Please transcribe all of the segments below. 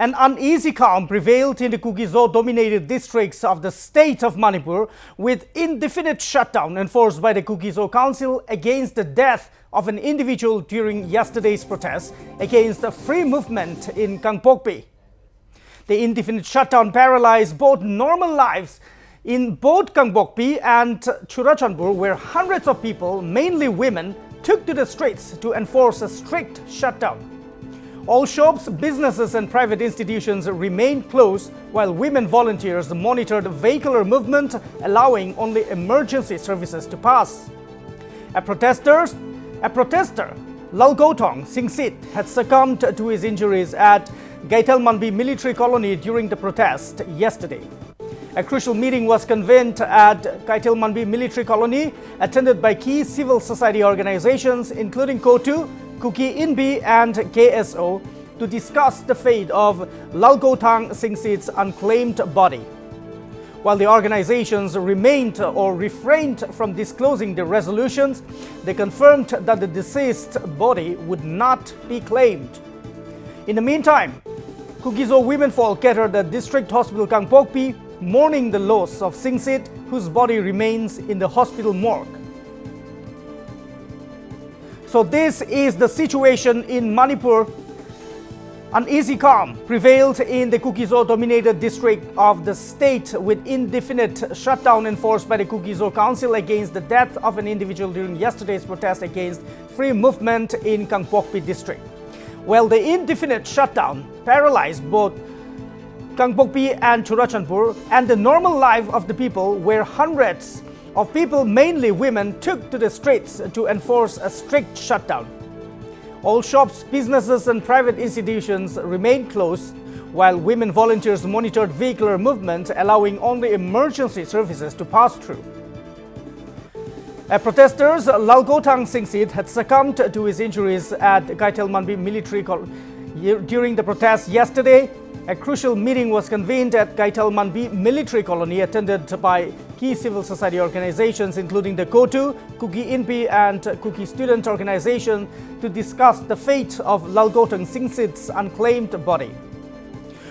An uneasy calm prevailed in the Kuki-Zo dominated districts of the state of Manipur, with indefinite shutdown enforced by the Kuki-Zo Council against the death of an individual during yesterday's protest against the free movement in Kangpokpi. The indefinite shutdown paralyzed both normal lives in both Kangpokpi and Churachandpur, where hundreds of people, mainly women, took to the streets to enforce a strict shutdown. All shops, businesses and private institutions remained closed while women volunteers monitored vehicular movement, allowing only emergency services to pass. A protester, Lalgotong Singsit, had succumbed to his injuries at Gaitelmanbi military colony during the protest yesterday. A crucial meeting was convened at Gaitelmanbi military colony, attended by key civil society organizations including KOTU, Kuki-Zo and KSO, to discuss the fate of Lalgotong Singsit's unclaimed body. While the organizations remained or refrained from disclosing the resolutions, they confirmed that the deceased body would not be claimed. In the meantime, Kuki-Zo womenfolk gathered at District Hospital Kangpokpi, mourning the loss of Singsit, whose body remains in the hospital morgue. So this is the situation in Manipur. Uneasy calm prevailed in the Kuki-Zo dominated district of the state, with indefinite shutdown enforced by the Kuki-Zo Council against the death of an individual during yesterday's protest against free movement in Kangpokpi district. Well, the indefinite shutdown paralyzed both Kangpokpi and Churachandpur and the normal life of the people, where hundreds of people, mainly women, took to the streets to enforce a strict shutdown. All shops, businesses and private institutions remained closed, while women volunteers monitored vehicular movement, allowing only emergency services to pass through. A protester, Lalgotong Singsit, had succumbed to his injuries at Gaitelmanbi military colony during the protest yesterday. A crucial meeting was convened at Gaitelmanbi military colony, attended by key civil society organizations including the KOTU, Kuki-Zo and Kuki Student Organization, to discuss the fate of Lalgotong Singsit's unclaimed body.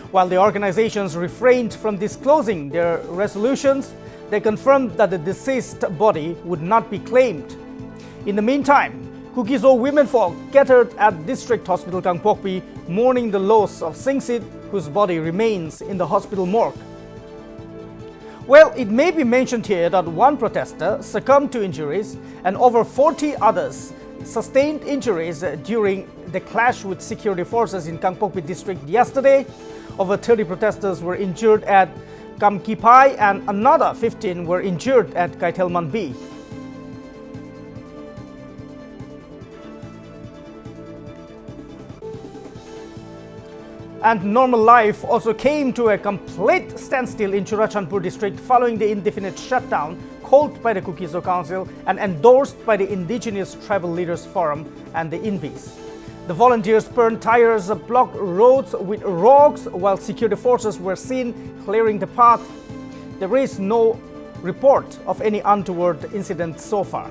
While the organizations refrained from disclosing their resolutions, they confirmed that the deceased body would not be claimed. In the meantime, Kuki-Zo womenfolk gathered at District Hospital Kangpokpi, mourning the loss of Singsit, whose body remains in the hospital morgue. Well, it may be mentioned here that one protester succumbed to injuries and over 40 others sustained injuries during the clash with security forces in Kangpokpi district yesterday. Over 30 protesters were injured at Kangpokpi and another 15 were injured at Gaitelmanbi. And normal life also came to a complete standstill in Churachandpur district following the indefinite shutdown called by the Kuki-Zo Council and endorsed by the Indigenous Tribal Leaders Forum and the INBIs. The volunteers burned tires, blocked roads with rocks, while security forces were seen clearing the path. There is no report of any untoward incident so far.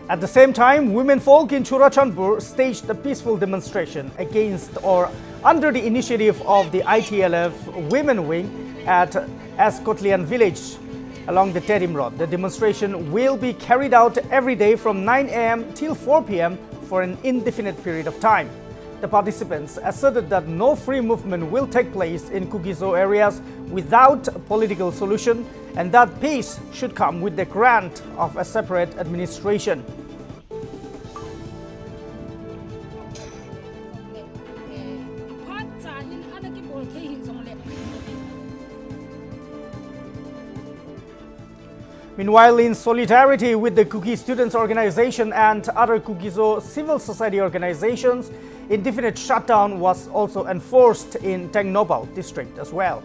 At the same time, womenfolk in Churachandpur staged a peaceful demonstration against or under the initiative of the ITLF Women Wing at Askotlian village along the Terim Road. The demonstration will be carried out every day from 9 a.m. till 4 p.m. for an indefinite period of time. The participants asserted that no free movement will take place in Kuki-Zo areas without a political solution, and that peace should come with the grant of a separate administration. Meanwhile, in solidarity with the Kuki Students Organization and other Kuki-Zo civil society organizations, indefinite shutdown was also enforced in Tengnobal district as well.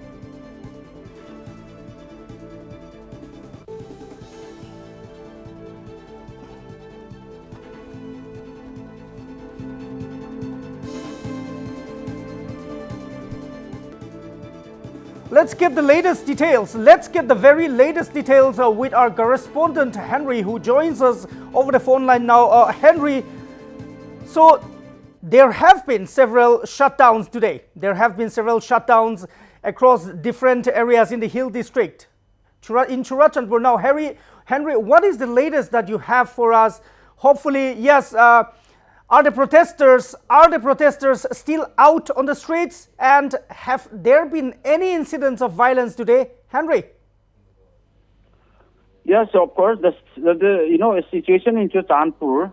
let's get the latest details. Let's get the very latest details with our correspondent Henry, who joins us over the phone line now. Henry, so there have been several shutdowns today. There have been several shutdowns across different areas in the Hill District. In Churachandpur now, Henry, what is the latest that you have for us? Hopefully, yes. Are the protesters still out on the streets, and have there been any incidents of violence today, Henry? Yes, of course. The situation in Churachandpur,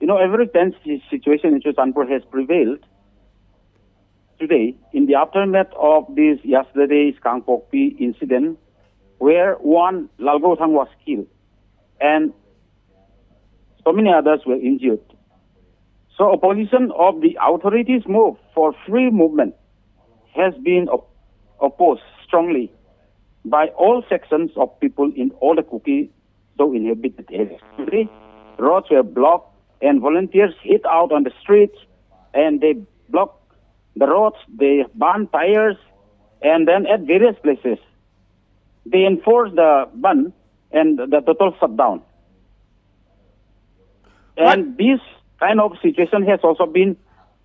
every tense situation in Churachandpur has prevailed today in the aftermath of this yesterday's Kangpokpi incident, where one Lalgothang was killed and so many others were injured. So opposition of the authorities' move for free movement has been opposed strongly by all sections of people in all the Kuki-Zo inhabited areas. Today, roads were blocked and volunteers hit out on the streets, and they blocked the roads, they burned tires, and then at various places they enforced the ban and the total shutdown. And this kind of situation has also been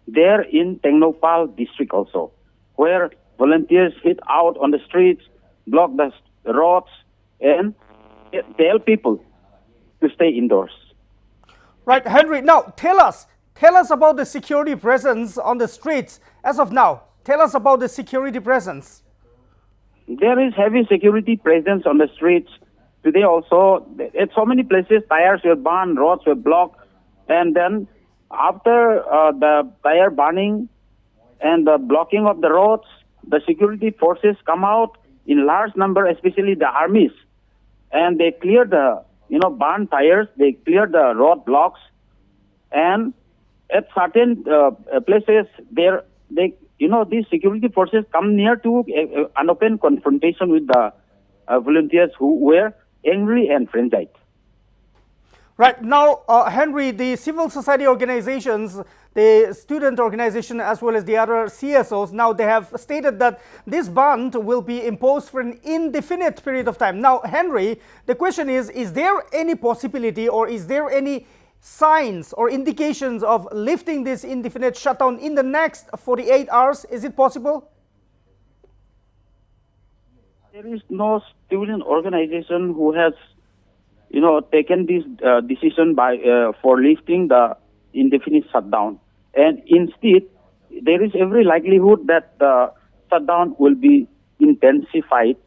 there in Tengnopal district also, where volunteers hit out on the streets, block the roads, and tell people to stay indoors. Right, Henry. Now, tell us about the security presence on the streets as of now. Tell us about the security presence. There is heavy security presence on the streets today also. At so many places, tires were burned, roads were blocked. And then after the tire burning and the blocking of the roads, the security forces come out in large number, especially the armies, and they clear the burned tires, they clear the road blocks, and at certain places these security forces come near to an open confrontation with the volunteers who were angry and frenzied. Right now, Henry, the civil society organizations, the student organization, as well as the other CSOs, now they have stated that this ban will be imposed for an indefinite period of time. Now, Henry, the question is there any possibility, or is there any signs or indications of lifting this indefinite shutdown in the next 48 hours? Is it possible? There is no student organization who has taken this decision for lifting the indefinite shutdown. And instead, there is every likelihood that the shutdown will be intensified.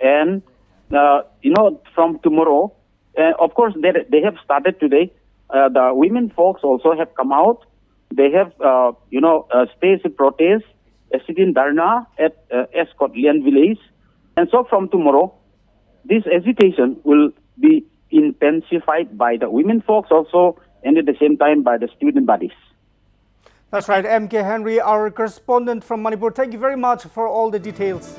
And, from tomorrow, of course, they have started today. The women folks also have come out. They have, staged protest, sit-in dharna at Scotland village. And so from tomorrow, this agitation will be intensified by the women folks also, and at the same time by the student bodies. That's right, MK Henry, our correspondent from Manipur. Thank you very much for all the details.